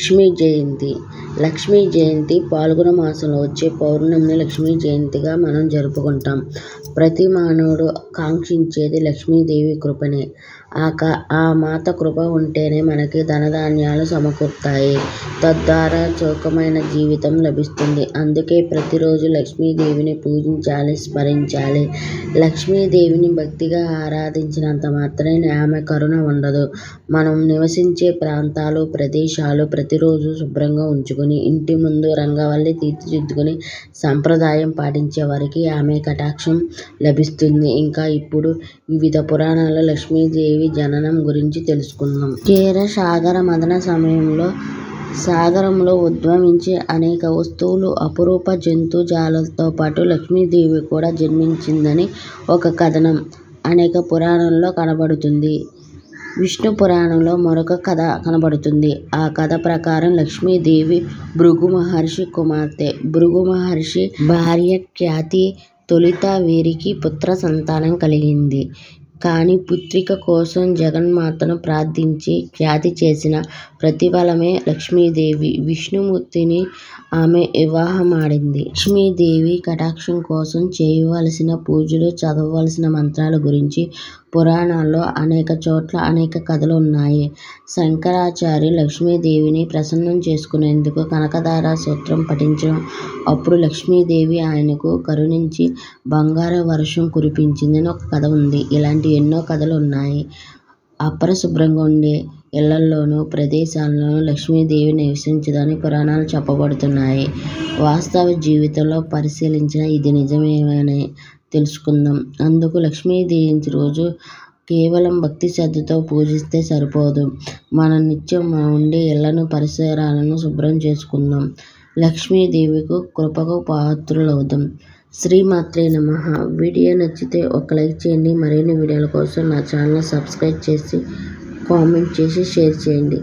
లక్ష్మీ జయంతి. లక్ష్మీ జయంతి పాల్గొన మాసంలో వచ్చే పౌర్ణమిని లక్ష్మీ జయంతిగా మనం జరుపుకుంటాం. ప్రతి మానవుడు కాంక్షించేది లక్ష్మీదేవి కృపనే. ఆ మాత కృప ఉంటేనే మనకి ధనధాన్యాలు సమకూరుతాయి. తద్వారా సుఖమైన జీవితం లభిస్తుంది. అందుకే ప్రతిరోజు లక్ష్మీదేవిని పూజించాలి, స్మరించాలి. లక్ష్మీదేవిని భక్తిగా ఆరాధించినంత మాత్రాన ఆమె కరుణ ఉండదు. మనం నివసించే ప్రాంతాలు, ప్రదేశాలు ప్రతిరోజు శుభ్రంగా ఉంచుకుని, ఇంటి ముందు రంగవల్లి తీర్చిదిద్దుకుని సంప్రదాయం పాటించే వారికి ఆమె కటాక్షం లభిస్తుంది. ఇంకా ఇప్పుడు వివిధ పురాణాల్లో లక్ష్మీదేవి జననం గురించి తెలుసుకుందాం. క్షీరసాగర మథన సమయంలో సాగరంలో ఉద్భవించే అనేక వస్తువులు, అపురూప జంతుజాలాలతో పాటు లక్ష్మీదేవి కూడా జన్మించిందని ఒక కథనం అనేక పురాణాల్లో కనబడుతుంది. విష్ణు పురాణంలో మరొక కథ కనబడుతుంది. ఆ కథ ప్రకారం లక్ష్మీదేవి భృగు మహర్షి కుమార్తె. భృగు మహర్షి భార్య ఖ్యాతి. తొలుత వీరికి పుత్ర సంతానం కలిగింది. కానీ పుత్రిక కోసం జగన్మాతను ప్రార్థించి ఖ్యాతి చేసిన ప్రతిఫలమే లక్ష్మీదేవి. విష్ణుమూర్తిని ఆమె వివాహమాడింది. లక్ష్మీదేవి కటాక్షం కోసం చేయవలసిన పూజలు, చదవవలసిన మంత్రాల గురించి పురాణాల్లో అనేక చోట్ల అనేక కథలు ఉన్నాయి. శంకరాచార్యులు లక్ష్మీదేవిని ప్రసన్నం చేసుకునేందుకు కనకధార స్తోత్రం పఠించడం, అప్పుడు లక్ష్మీదేవి ఆయనకు కరుణించి బంగారు వర్షం కురిపించిందని ఒక కథ ఉంది. ఇలాంటి ఎన్నో కథలు ఉన్నాయి. అపరిశుభ్రంగా ఉండే ఇళ్లలోనూ, ప్రదేశాల్లోనూ లక్ష్మీదేవి నివసించదని పురాణాలు చెప్పబడుతున్నాయి. వాస్తవ జీవితంలో పరిశీలించినా ఇది నిజమేనని తెలుసుకుందాం. అందుకు లక్ష్మీ జయంతి రోజు కేవలం భక్తి శ్రద్ధతో పూజిస్తే సరిపోదు. మనం నిత్యం ఉండే ఇళ్లను, పరిసరాలను శుభ్రం చేసుకుందాం. లక్ష్మీదేవికి కృపకు పాత్రులవుదాం. శ్రీమాత్రే నమః. వీడియో నచ్చితే ఒక లైక్ చేయండి. మరిన్ని వీడియోల కోసం నా ఛానల్ సబ్స్క్రైబ్ చేసి, కామెంట్ చేసి, షేర్ చేయండి.